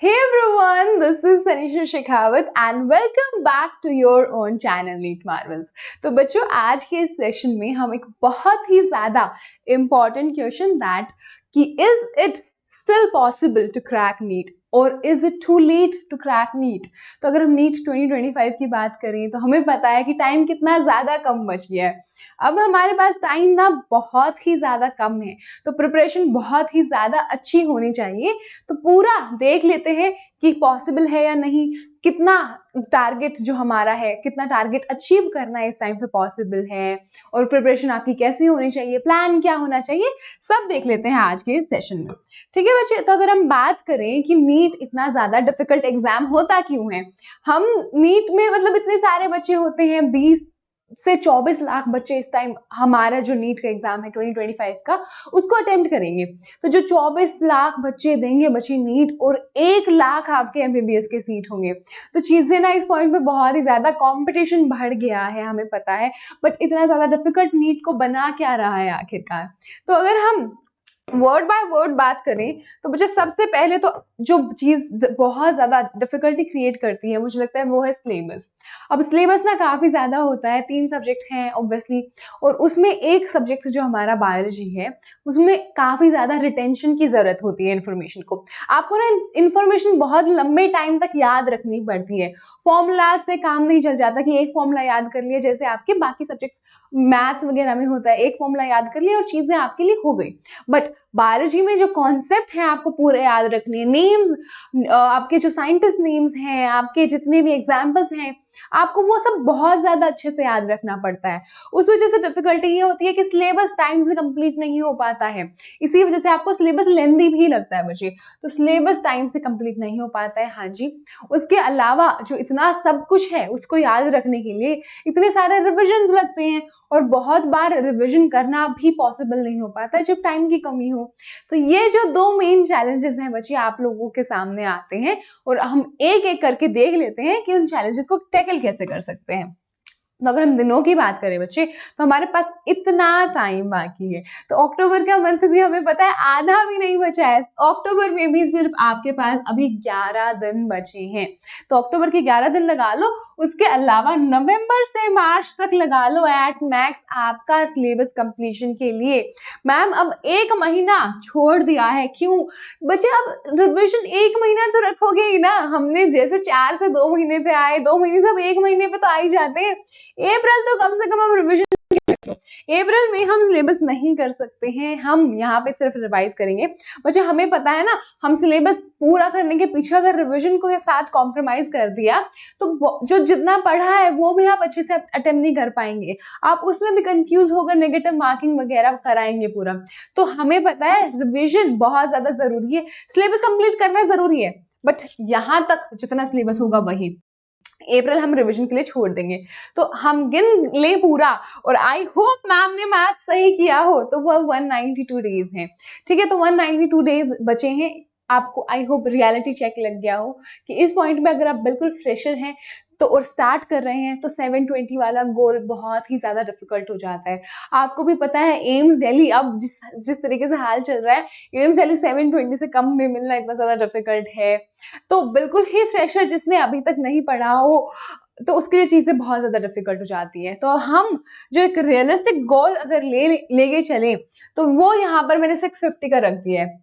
Hey everyone, this is Sanisha Shekhawat and welcome back to your own channel NEET Marvels। तो बच्चों आज के इस सेशन में हम एक बहुत ही ज़्यादा important क्वेश्चन दैट कि is it still possible to crack NEET और is it too late to crack NEET। तो अगर हम NEET 2025 की बात करें तो हमें पता है कि टाइम कितना ज़्यादा कम बच गया है। अब हमारे पास टाइम ना बहुत ही ज़्यादा कम है, तो प्रिपरेशन बहुत ही ज़्यादा अच्छी होनी चाहिए। तो पूरा देख लेते हैं कि पॉसिबल है या नहीं, कितना टारगेट जो हमारा है, कितना टारगेट अचीव करना इस टाइम पे पॉसिबल है और प्रिपरेशन आपकी कैसी होनी चाहिए, प्लान क्या होना चाहिए, सब देख लेते हैं आज के इस सेशन में। ठीक है बच्चे, तो अगर हम बात करें कि नीट इतना ज़्यादा डिफिकल्ट एग्जाम होता क्यों है, हम नीट में मतलब इतने सारे बच्चे होते हैं, 20 से 24 लाख बच्चे इस टाइम हमारा जो नीट का एग्जाम है 2025 का उसको अटेम्प्ट करेंगे। तो जो 24 लाख बच्चे देंगे बच्चे नीट और 1 लाख आपके एमबीबीएस के सीट होंगे। तो चीज़ें ना इस पॉइंट पे बहुत ही ज़्यादा कंपटीशन बढ़ गया है, हमें पता है, बट इतना ज़्यादा डिफिकल्ट नीट को बना क्या रहा है आखिरकार। तो अगर हम वर्ड बाय वर्ड बात करें तो मुझे सबसे पहले तो जो चीज़ बहुत ज़्यादा डिफिकल्टी क्रिएट करती है मुझे लगता है वो है सिलेबस। अब सिलेबस ना काफ़ी ज़्यादा होता है, 3 सब्जेक्ट हैं ऑब्वियसली, और उसमें एक सब्जेक्ट जो हमारा बायोलॉजी है उसमें काफ़ी ज़्यादा रिटेंशन की ज़रूरत होती है इन्फॉर्मेशन को। आपको ना इन्फॉर्मेशन बहुत लंबे टाइम तक याद रखनी पड़ती है। फॉर्मूला से काम नहीं चल जाता कि एक फॉर्मूला याद कर लिया, जैसे आपके बाकी सब्जेक्ट्स मैथ्स वगैरह में होता है, एक फॉर्मूला याद कर लिया और चीज़ें आपके लिए हो गई। बट बायोलॉजी में जो कॉन्सेप्ट है आपको पूरे याद रखने हैं, नेम्स, आपके जो साइंटिस्ट नेम्स हैं, आपके जितने भी एग्जाम्पल्स हैं, आपको वो सब बहुत ज़्यादा अच्छे से याद रखना पड़ता है। उस वजह से डिफिकल्टी ये होती है कि सिलेबस टाइम से कंप्लीट नहीं हो पाता है, इसी वजह से आपको सिलेबस लेंदी भी लगता है बच्चे। तो सिलेबस टाइम से कंप्लीट नहीं हो पाता है, हाँ जी। उसके अलावा जो इतना सब कुछ है उसको याद रखने के लिए इतने सारे रिविजन लगते हैं और बहुत बार रिविजन करना भी पॉसिबल नहीं हो पाता है जब टाइम की कमी हो। तो ये जो 2 मेन चैलेंजेस हैं बच्चे आप लोगों के सामने आते हैं और हम एक एक करके देख लेते हैं कि उन चैलेंजेस को टैकल कैसे कर सकते हैं। तो अगर हम दिनों की बात करें बच्चे तो हमारे पास इतना टाइम बाकी है। तो अक्टूबर का मंथ भी हमें पता है आधा भी नहीं बचा है, अक्टूबर में भी सिर्फ आपके पास अभी 11 दिन बचे हैं। तो अक्टूबर के 11 दिन लगा लो, उसके अलावा नवंबर से मार्च तक लगा लो एट मैक्स आपका सिलेबस कंप्लीशन के लिए। मैम अब 1 महीना छोड़ दिया है, क्यों बच्चे? अब रिविजन 1 महीना तो रखोगे ही ना। हमने जैसे 4 से 2 महीने पे आए, 2 महीने से अब 1 महीने पे तो आ ही जाते हैं। अप्रैल तो कम से कम हम रिविजन, अप्रैल में हम सिलेबस नहीं कर सकते हैं, हम यहाँ पे सिर्फ रिवाइज करेंगे। बच्चे हमें पता है ना, हम सिलेबस पूरा करने के पीछे अगर रिविजन को के साथ कॉम्प्रोमाइज कर दिया तो जो जितना पढ़ा है वो भी आप अच्छे से अटेम्प्ट नहीं कर पाएंगे, आप उसमें भी कंफ्यूज होकर नेगेटिव मार्किंग वगैरह कराएंगे पूरा। तो हमें पता है रिविजन बहुत ज्यादा जरूरी है, सिलेबस कंप्लीट करना जरूरी है, बट यहाँ तक जितना सिलेबस होगा वही। अप्रैल हम रिवीजन के लिए छोड़ देंगे। तो हम गिन ले पूरा, और आई होप मैम ने मैथ सही किया हो, तो वह 192 डेज हैं। ठीक है, तो 192 डेज बचे हैं। आपको आई होप रियलिटी चेक लग गया हो कि इस पॉइंट पे अगर आप बिल्कुल फ्रेशर हैं तो और स्टार्ट कर रहे हैं तो 720 वाला गोल बहुत ही ज़्यादा डिफिकल्ट हो जाता है। आपको भी पता है एम्स दिल्ली अब जिस तरीके से हाल चल रहा है, एम्स दिल्ली 720 से कम में मिलना इतना ज़्यादा डिफिकल्ट है। तो बिल्कुल ही फ्रेशर जिसने अभी तक नहीं पढ़ा हो तो उसके लिए चीज़ें बहुत ज़्यादा डिफिकल्ट हो जाती हैं। तो हम जो एक रियलिस्टिक गोल अगर लेके चलें तो वो यहाँ पर मैंने 650 का रख दिया है।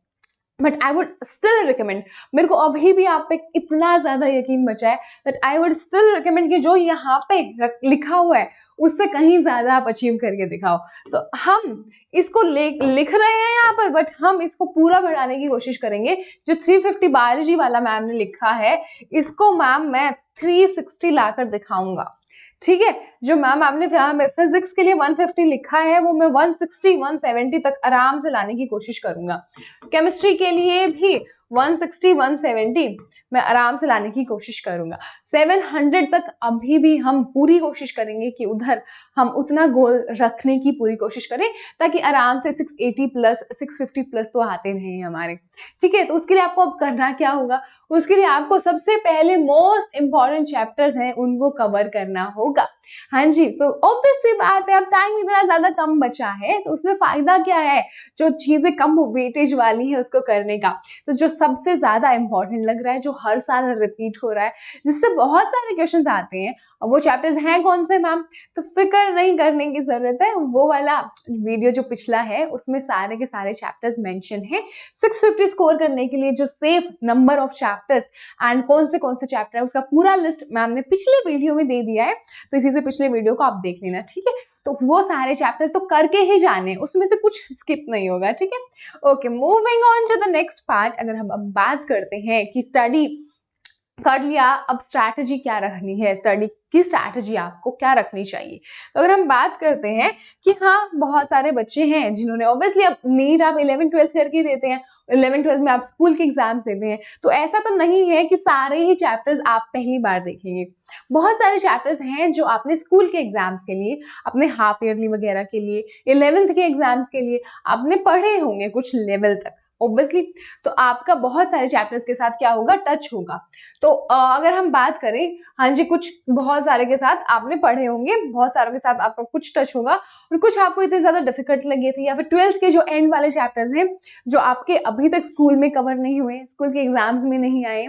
But I would still recommend, मेरे को अभी भी आप पे इतना ज़्यादा यकीन बचा है that I would still recommend कि जो यहाँ पे लिखा हुआ है उससे कहीं ज़्यादा आप अचीव करके दिखाओ। तो हम इसको लिख रहे हैं यहाँ पर, बट हम इसको पूरा बढ़ाने की कोशिश करेंगे। जो 350 बायोलॉजी वाला मैम ने लिखा है इसको मैम मैं 360 लाकर दिखाऊंगा। ठीक है, जो मैम आपने यहाँ में फिजिक्स के लिए 150 लिखा है वो मैं 160 170 तक आराम से लाने की कोशिश करूंगा। केमिस्ट्री के लिए भी 160 170 मैं आराम से लाने की कोशिश करूंगा। 700 तक अभी भी हम पूरी कोशिश करेंगे कि उधर हम उतना गोल रखने की पूरी कोशिश करें ताकि आराम से 680 प्लस 650 प्लस तो आते रहें हमारे। ठीक है, तो उसके लिए आपको अब करना क्या होगा, उसके लिए आपको सबसे पहले मोस्ट इंपॉर्टेंट चैप्टर्स हैं उनको कवर करना होगा। हाँ जी, तो ऑब्वियस सी बात है अब टाइम इतना ज्यादा कम बचा है तो उसमें फायदा क्या है, जो चीजें कम वेटेज वाली है उसको करने का। तो जो सबसे ज्यादा इंपॉर्टेंट लग रहा है, जो हर साल रिपीट हो रहा है, जिससे बहुत सारे क्वेश्चंस आते हैं। वो चैप्टर्स हैं कौन से मैम? तो फिक्र नहीं करने की जरूरत है, वो वाला वीडियो जो पिछला है उसमें सारे के सारे चैप्टर्स मेंशन है। 650 स्कोर करने के लिए जो safe number of chapters and कौन से चैप्टर है उसका पूरा लिस्ट मैम ने पिछले वीडियो में दे दिया है, तो इसी से पिछले वीडियो को आप देख लेना, ठीक है। तो वो सारे चैप्टर्स तो करके ही जाने, उसमें से कुछ स्किप नहीं होगा, ठीक है। Okay, moving on to the next part. अगर हम अब बात करते हैं कि स्टडी कर लिया, अब स्ट्रैटेजी क्या रखनी है, स्टडी की स्ट्रैटेजी आपको क्या रखनी चाहिए। तो अगर हम बात करते हैं कि हाँ, बहुत सारे बच्चे हैं जिन्होंने ऑब्वियसली, अब नीट आप 11th-12th करके देते हैं, 11th-12th में आप स्कूल के एग्जाम्स देते हैं, तो ऐसा तो नहीं है कि सारे ही चैप्टर्स आप पहली बार देखेंगे। बहुत सारे चैप्टर्स हैं जो आपने स्कूल के एग्जाम्स के लिए, अपने हाफ ईयरली वगैरह के लिए, 11th के एग्जाम्स के लिए आपने पढ़े होंगे कुछ लेवल तक ऑब्वियसली। तो आपका बहुत सारे चैप्टर्स के साथ क्या होगा, टच होगा। तो अगर हम बात करें, हाँ जी, कुछ बहुत सारे के साथ आपने पढ़े होंगे, बहुत सारों के साथ आपका कुछ टच होगा, और कुछ आपको इतने ज्यादा डिफिकल्ट लगे थे, या फिर 12th के जो एंड वाले चैप्टर्स हैं जो आपके अभी तक स्कूल में कवर नहीं हुए, स्कूल के एग्जाम्स में नहीं आए,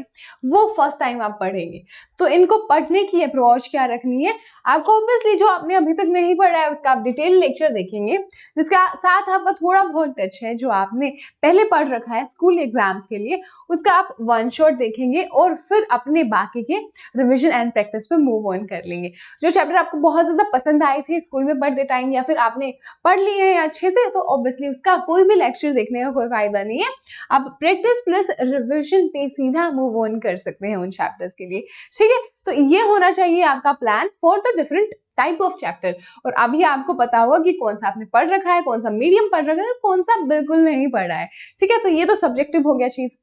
वो फर्स्ट टाइम आप पढ़ेंगे। तो इनको पढ़ने की अप्रोच क्या रखनी है आपको, ऑब्वियसली जो आपने अभी तक नहीं पढ़ा है उसका आप डिटेल लेक्चर देखेंगे, जिसका साथ आपका थोड़ा बहुत टच है जो आपने पहले पढ़ रखा है स्कूल एग्जाम्स के लिए, उसका आप वन शॉट देखेंगे और फिर अपने बाकी के रिविजन एंड प्रैक्टिस पे मूव ऑन कर लेंगे। जो चैप्टर आपको बहुत ज्यादा पसंद आए थे स्कूल में पढ़ते टाइम, या फिर आपने पढ़ लिए हैं अच्छे से, तो ऑब्वियसली उसका कोई भी लेक्चर देखने का कोई फायदा नहीं है, आप प्रैक्टिस प्लस रिविजन पे सीधा मूव ऑन कर सकते हैं उन चैप्टर्स के लिए, ठीक है। तो ये होना चाहिए आपका plan for the different type of chapter. और अभी आपको पता होगा कि कौन सा आपने पढ़ रखा है, कौन सा मीडियम पढ़ रखा है, कौन सा बिल्कुल नहीं पढ़ा है, ठीक है। तो ये तो सब्जेक्टिव हो गया चीज,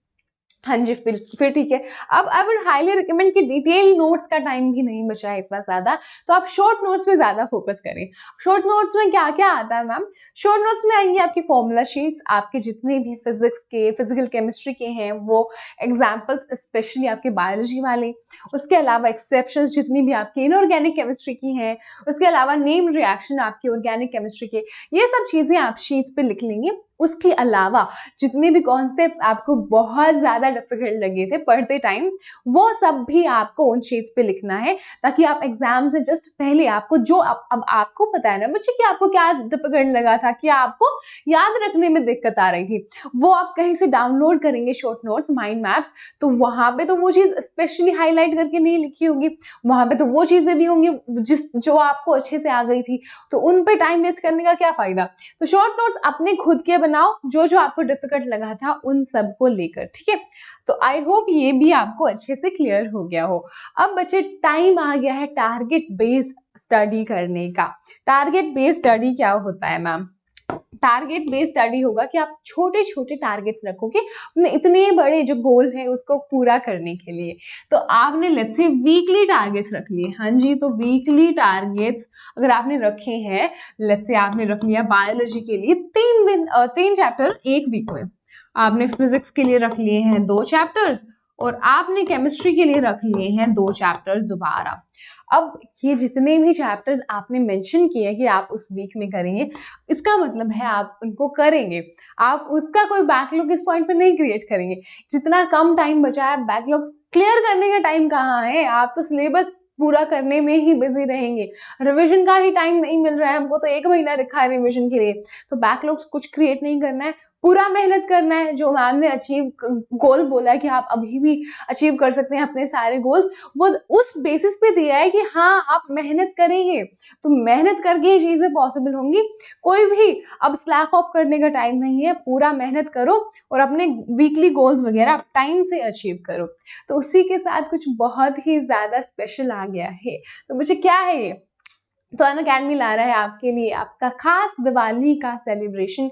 हाँ जी। फिर ठीक है। अब आई वुड हाईली रिकमेंड कि डिटेल नोट्स का टाइम भी नहीं बचा है इतना ज्यादा, तो आप शॉर्ट नोट्स पे ज्यादा फोकस करें। शॉर्ट नोट्स में क्या क्या आता है मैम? शॉर्ट नोट्स में आएंगे आपकी फॉर्मूला शीट्स, आपके जितने भी फिजिक्स के, फिजिकल केमिस्ट्री के हैं वो एग्जाम्पल्स, स्पेशली आपके बायोलॉजी वाले, उसके अलावा एक्सेप्शंस जितनी भी आपकी इनऑर्गेनिक केमिस्ट्री की हैं, उसके अलावा नेम रिएक्शन आपके ऑर्गेनिक केमिस्ट्री के, ये सब चीजें आप शीट्स पे लिख लेंगे। उसके अलावा जितने भी कॉन्सेप्ट्स आपको बहुत ज्यादा डिफिकल्ट लगे थे पढ़ते टाइम, वो सब भी आपको उन शीट्स पे लिखना है, ताकि आप एग्जाम से जस्ट पहले आपको जो अब आपको पता है ना बच्चे कि आपको क्या डिफिकल्ट लगा था, क्या आपको याद रखने में दिक्कत आ रही थी, वो आप कहीं से डाउनलोड करेंगे शॉर्ट नोट्स, माइंड मैप्स, तो वहां पे तो वो चीज स्पेशली हाईलाइट करके नहीं लिखी होगी, वहां पे तो वो चीजें भी होंगी जो आपको अच्छे से आ गई थी, तो उन पे टाइम वेस्ट करने का क्या फायदा। तो शॉर्ट नोट्स अपने खुद के बनाओ, जो जो आपको डिफिकल्ट लगा था उन सब को लेकर, ठीक है। तो आई होप ये भी आपको अच्छे से क्लियर हो गया हो। अब बच्चे टाइम आ गया है टारगेट बेस्ड स्टडी करने का। टारगेट बेस्ड स्टडी क्या होता है मैम? टारगेट बेस्ड स्टडी होगा कि आप छोटे छोटे टारगेट्स रखोगे अपने इतने बड़े जो गोल है उसको पूरा करने के लिए। तो आपने लेट्स से वीकली टारगेट्स रख लिए, हाँ जी। तो वीकली टारगेट्स अगर आपने रखे हैं, लेट्स से आपने रख लिया बायोलॉजी के लिए 3 चैप्टर एक वीक में, आपने फिजिक्स के लिए रख लिए हैं 2 चैप्टर्स, और आपने केमिस्ट्री के लिए रख लिए हैं 2 चैप्टर्स दोबारा। अब ये जितने भी चैप्टर्स आपने मेंशन किए कि आप उस वीक में करेंगे, इसका मतलब है आप उनको करेंगे, आप उसका कोई बैकलॉग इस पॉइंट पे नहीं क्रिएट करेंगे। जितना कम टाइम बचा है, बैकलॉग क्लियर करने का टाइम कहाँ है, आप तो सिलेबस पूरा करने में ही बिजी रहेंगे, रिवीजन का ही टाइम नहीं मिल रहा है हमको, तो 1 महीना रखा है रिवीजन के लिए, तो बैकलॉग्स कुछ क्रिएट नहीं करना है, पूरा मेहनत करना है। जो मैम ने अचीव गोल बोला है कि आप अभी भी अचीव कर सकते हैं अपने सारे गोल्स, वो उस बेसिस पे दिया है कि हाँ आप मेहनत करेंगे तो मेहनत करके ही चीजें पॉसिबल होंगी। कोई भी अब स्लैक ऑफ करने का टाइम नहीं है, पूरा मेहनत करो और अपने वीकली गोल्स वगैरह टाइम से अचीव करो। तो उसी के साथ कुछ बहुत ही ज्यादा स्पेशल आ गया है। तो मुझे क्या है ये, तो अनअकैडमी ला रहा है आपके लिए आपका खास दिवाली का सेलिब्रेशन,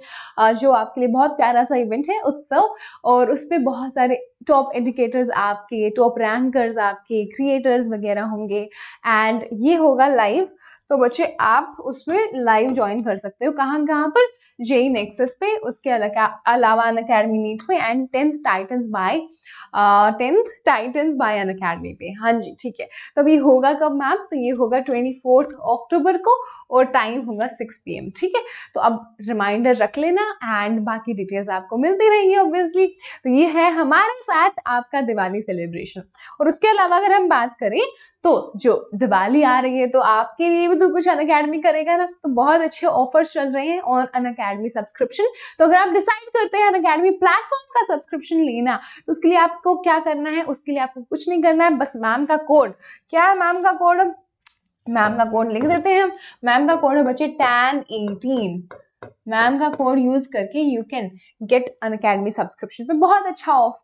जो आपके लिए बहुत प्यारा सा इवेंट है, उत्सव, और उस पर बहुत सारे टॉप एजुकेटर्स आपके, टॉप रैंकर्स आपके, क्रिएटर्स वगैरह होंगे, एंड ये होगा लाइव। तो बच्चे आप उसमें लाइव ज्वाइन कर सकते हो। कहाँ कहाँ पर? जेई नेक्सस पे, उसके अलावा अनअकैडमी नीट पे and 10th titans bye Unacademy पे। हाँ जी ठीक है। तो अभी होगा कब मैम? तो ये होगा 24 अक्टूबर को और टाइम होगा 6 PM। ठीक है, तो अब रिमाइंडर रख लेना एंड बाकी डिटेल्स आपको मिलती रहेंगी ऑब्वियसली। तो ये है हमारे साथ आपका दिवाली सेलिब्रेशन। और उसके अलावा अगर हम बात करें तो जो दिवाली आ रही है तो आपके लिए भी तो कुछ अनअकैडमी करेगा ना, तो बहुत अच्छे ऑफर्स चल रहे हैं ऑन अनअकैडमी सब्सक्रिप्शन। तो अगर आप डिसाइड करते हैं अनअकैडमी प्लेटफॉर्म का सब्सक्रिप्शन लेना, तो उसके लिए आपको क्या करना है? उसके लिए आपको कुछ नहीं करना है, बस मैम का कोड, क्या है मैम का कोड? मैम का कोड लिख देते हैं हम। मैम का कोड है बच्चे TAN18। मैम का कोड यूज करके you can get Unacademy subscription पे बहुत अच्छा ऑफ।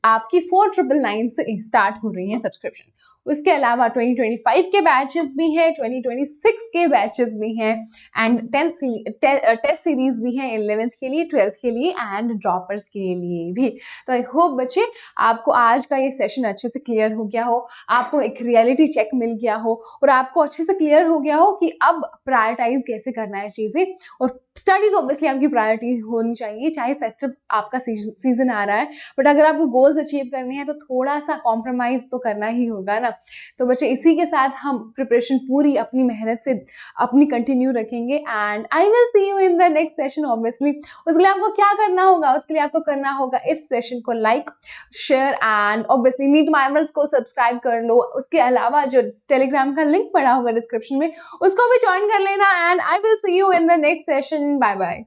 आपकी 4999 से स्टार्ट हो रही है सब्सक्रिप्शन। उसके अलावा 2025 के बैचेस भी हैं, 2026 के बैचेस भी हैं एंड टेस्ट सीरीज भी हैं 11th के लिए, 12th के लिए एंड ड्रॉपर्स के लिए भी। तो आई होप बच्चे आपको आज का ये सेशन अच्छे से क्लियर हो गया हो, आपको एक रियलिटी चेक मिल गया हो और आपको अच्छे से क्लियर हो गया हो कि अब प्रायोरिटाइज कैसे करना है चीजें। और स्टडीज ऑब्वियसली आपकी प्रायोरिटी होनी चाहिए, चाहे फेस्टिव आपका सीजन आ रहा है, बट अगर आपको गोल्स अचीव करने हैं तो थोड़ा सा कॉम्प्रोमाइज तो करना ही होगा ना। तो बच्चे इसी के साथ हम प्रिपरेशन पूरी अपनी मेहनत से अपनी कंटिन्यू रखेंगे and I will see you in the next session obviously. उसके लिए आपको क्या करना होगा? उसके लिए आपको करना होगा इस सेशन को like, share and obviously NEET Marvels को सब्सक्राइब कर लो। उसके अलावा जो टेलीग्राम का लिंक पड़ा होगा डिस्क्रिप्शन में, उसको भी ज्वाइन कर लेना and I will see you in the next session. Bye bye.